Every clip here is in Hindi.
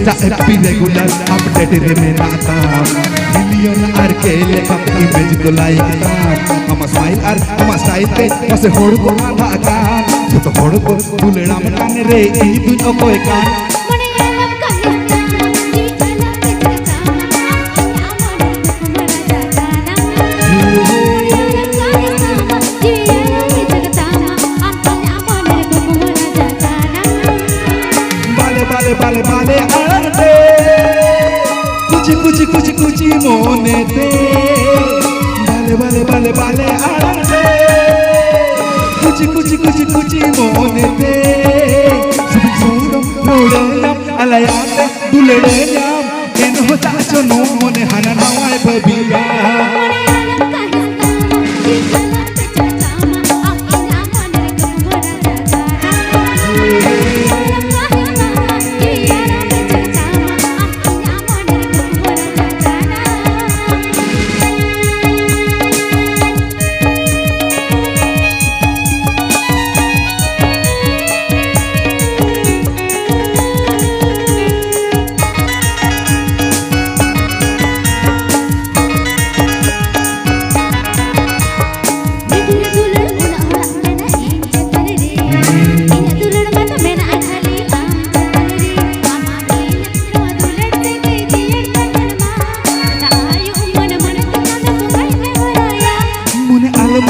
Insta FB regular update रे मेरा काम मिलियन आर के लेखक इमेज को लाइक दाम हम स्माइल आर हम स्टाइल पे बस होड़ को भागा तो होड़ को बुलेड़ा में कान रे ई दुनो कोई कान बाले बाले आड़े कुछ मोने ते बाले बाले बाले आड़े कुछ मोने ते सुनो रोड़े अलायाते दुलेड़े जाम केनो चाचो नो मोने हना नवाए बबिया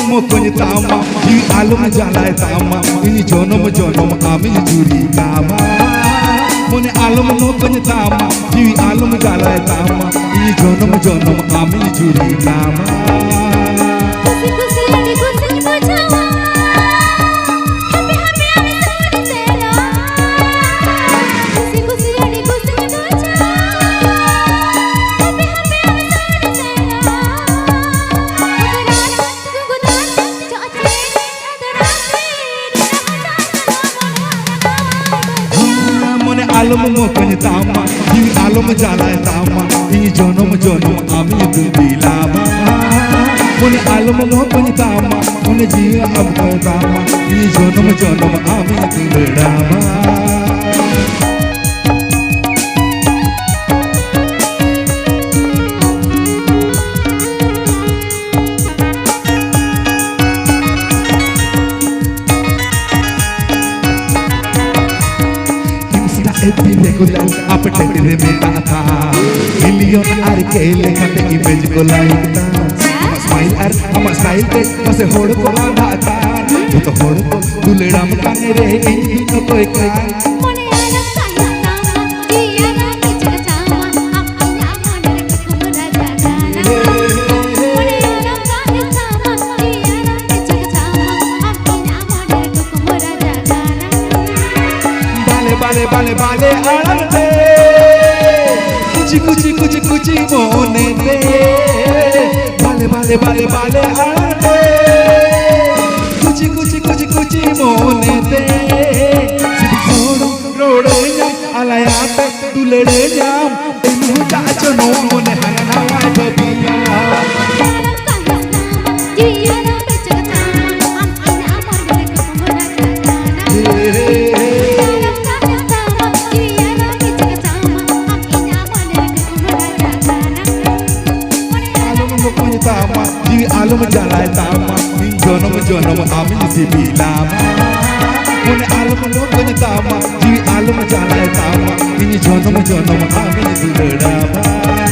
Mokonya tama, di alum jalai tama, ini jonom amin juri kama. Mone alum mokonya tama, di alum jalai tama, ini jonom amin juri kama. Alum mokonya tama, di alum jalai tama, ini jonom amin juri lama. Mone alum mokonya tama, mone jiwa abka tama, ini jonom amin juri lama. regular update रे मेरा था मिलियन आर के लेखक इमेज को लाइक था स्माइल आर हम स्टाइल पे बस होड़ को भाता वो तो होड़ को दुलेड़ा में काने रे इन तो कोई कान बाले बाले आड़े कुछ मोने ते बाले आड़े कुछ मोने ते रोड़े जाम अलायाते दुलेड़े जाम तेनु चाचो नो मोने हना नवाए बबिया Di alum jalai tama, jonom amin sibi lama. Mone alum mokonya tama, di alum jalai tama, ini jonom amin sibi lama.